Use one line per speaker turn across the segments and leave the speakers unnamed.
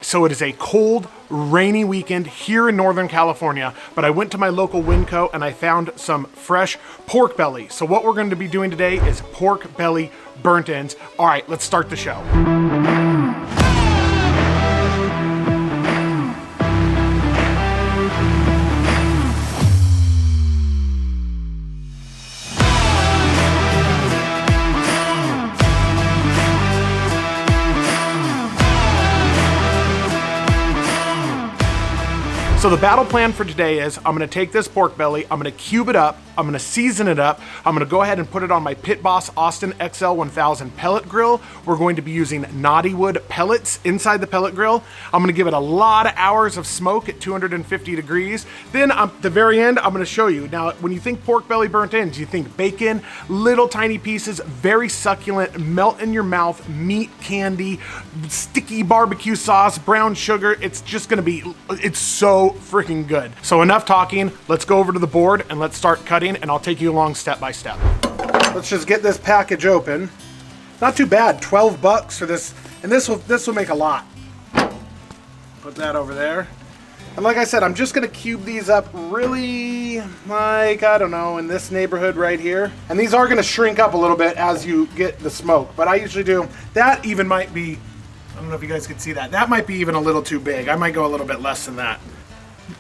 so it is a cold, rainy weekend here in Northern California, but I went to my local Winco and I found some fresh pork belly. So what we're going to be doing today is pork belly burnt ends. All right, let's start the show. So the battle plan for today is I'm gonna take this pork belly, I'm gonna cube it up, I'm gonna season it up, I'm gonna go ahead and put it on my Pit Boss Austin XL 1000 pellet grill. We're going to be using knotty wood pellets inside the pellet grill. I'm gonna give it a lot of hours of smoke at 250 degrees. Then at the very end, I'm gonna show you. Now, when you think pork belly burnt ends, you think bacon, little tiny pieces, very succulent, melt in your mouth, meat candy, sticky barbecue sauce, brown sugar. It's just gonna be, it's so freaking good. So enough talking, let's go over to the board and let's start cutting, and I'll take you along step by step. Let's just get this package open. Not too bad, 12 bucks for this, and this will make a lot. Put that over there. And like I said, I'm just gonna cube these up really, like, I don't know, in this neighborhood right here. And these are gonna shrink up a little bit as you get the smoke, but I usually do. That even might be, I don't know if you guys can see that. That might be even a little too big. I might go a little bit less than that.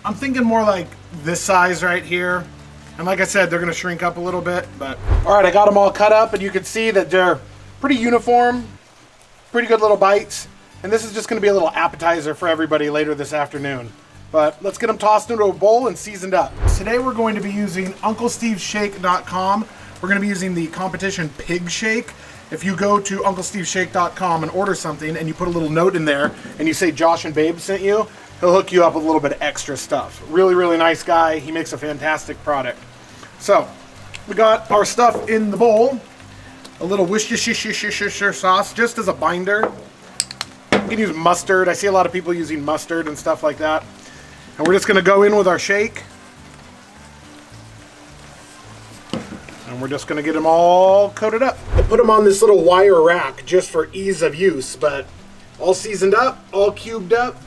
I'm thinking more like this size right here. And like I said, they're gonna shrink up a little bit, but. All right, I got them all cut up, and you can see that they're pretty uniform, pretty good little bites. And this is just gonna be a little appetizer for everybody later this afternoon. But let's get them tossed into a bowl and seasoned up. Today we're going to be using UncleSteveShake.com. We're gonna be using the competition pig shake. If you go to UncleSteveShake.com and order something and you put a little note in there and you say Josh and Babe sent you, he'll hook you up with a little bit of extra stuff. Really, really nice guy. He makes a fantastic product. So, we got our stuff in the bowl. A little Worcestershire sauce just as a binder. You can use mustard. I see a lot of people using mustard and stuff like that. And we're just gonna go in with our shake. And we're just gonna get them all coated up. I put them on this little wire rack just for ease of use, but all seasoned up, all cubed up,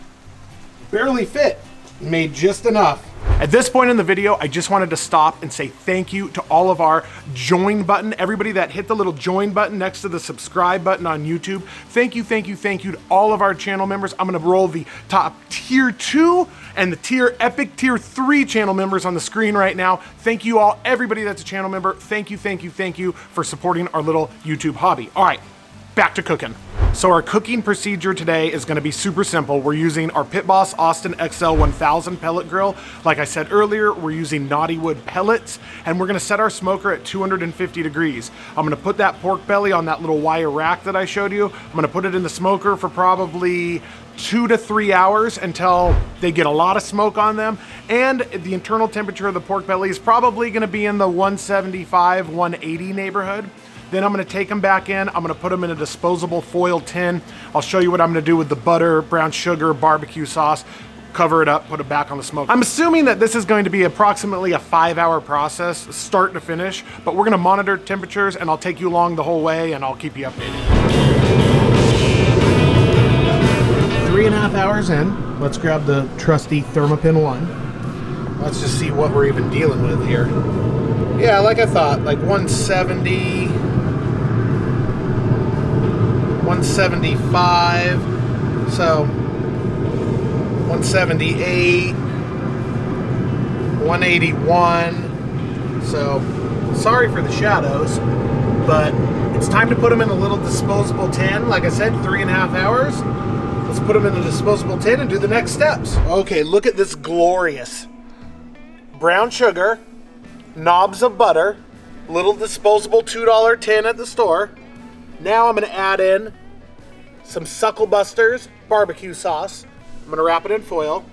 barely fit, made just enough. At this point in the video, I just wanted to stop and say thank you to all of our join button, everybody that hit the little join button next to the subscribe button on YouTube. Thank you, thank you, thank you to all of our channel members. I'm gonna roll the top tier 2 and the epic tier 3 channel members on the screen right now. Thank you all, everybody that's a channel member. Thank you, thank you, thank you for supporting our little YouTube hobby. All right, back to cooking. So our cooking procedure today is gonna be super simple. We're using our Pit Boss Austin XL 1000 pellet grill. Like I said earlier, we're using knotty wood pellets, and we're gonna set our smoker at 250 degrees. I'm gonna put that pork belly on that little wire rack that I showed you. I'm gonna put it in the smoker for probably 2 to 3 hours until they get a lot of smoke on them. And the internal temperature of the pork belly is probably gonna be in the 175, 180 neighborhood. Then I'm gonna take them back in. I'm gonna put them in a disposable foil tin. I'll show you what I'm gonna do with the butter, brown sugar, barbecue sauce, cover it up, put it back on the smoke. I'm assuming that this is going to be approximately a 5-hour process, start to finish, but we're gonna monitor temperatures and I'll take you along the whole way and I'll keep you updated. 3.5 hours in. Let's grab the trusty Thermopin 1. Let's just see what we're even dealing with here. Yeah, like I thought, like 170, 175, so 178, 181. So sorry for the shadows, but it's time to put them in a little disposable tin. Like I said, 3.5 hours. Let's put them in a disposable tin and do the next steps. Okay, look at this glorious brown sugar, knobs of butter, little disposable $2 tin at the store. Now I'm gonna add in some Suckle Busters barbecue sauce. I'm gonna wrap it in foil.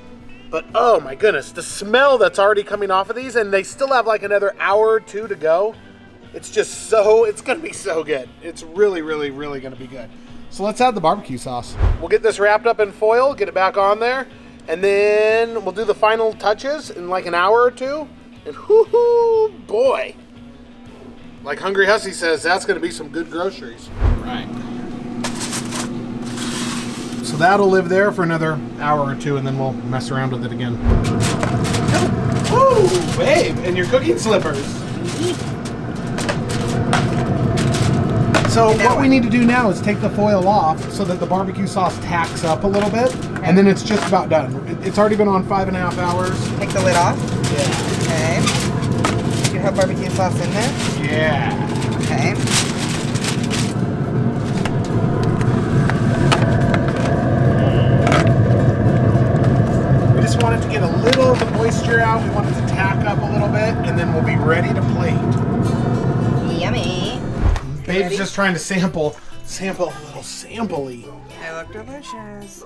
But oh my goodness, the smell that's already coming off of these, and they still have like another hour or two to go. It's just so, it's gonna be so good. It's really, really, really gonna be good. So let's add the barbecue sauce. We'll get this wrapped up in foil, get it back on there, and then we'll do the final touches in like an hour or two. And whoo-hoo, boy. Like Hungry Hussy says, that's gonna be some good groceries. Right. So that'll live there for another hour or two, and then we'll mess around with it again. Woo, babe, and your cooking slippers. So what we need to do now is take the foil off so that the barbecue sauce tacks up a little bit, and then it's just about done. It's already been on 5.5 hours.
Take the lid off.
Yeah.
Okay. You have barbecue sauce in there?
Yeah.
Okay.
We just want it to get a little of the moisture out. We want it to tack up a little bit, and then we'll be ready to plate.
Yummy.
Babe's just trying to sample a little sample-y.
They look delicious.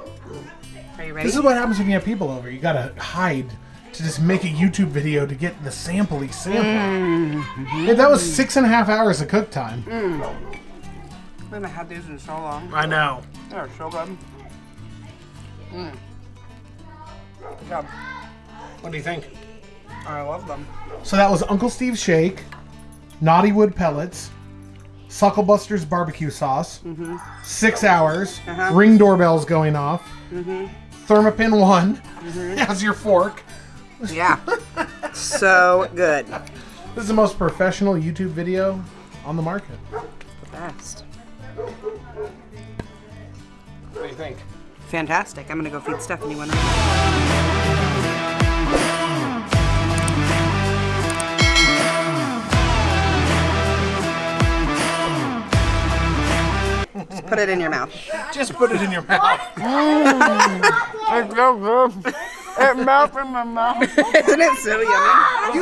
Are you ready?
This is what happens when you have people over. You gotta hide to just make a YouTube video to get the sample-y sample. Hey, that was 6.5 hours of cook time.
We haven't had these in so long.
I know.
They're so good. Good job.
What do you think?
I love them.
So that was Uncle Steve's shake, Naughty Wood pellets, Sucklebuster's barbecue sauce, 6 hours, Ring doorbells going off, Thermopin 1 as your fork.
Yeah. So good.
This is the most professional YouTube video on the market.
The best.
What do you think?
Fantastic. I'm going to go feed Stephanie one. Just put it in your mouth.
Just put it in your mouth.
It's so good. It melts in my mouth. Isn't it so yummy?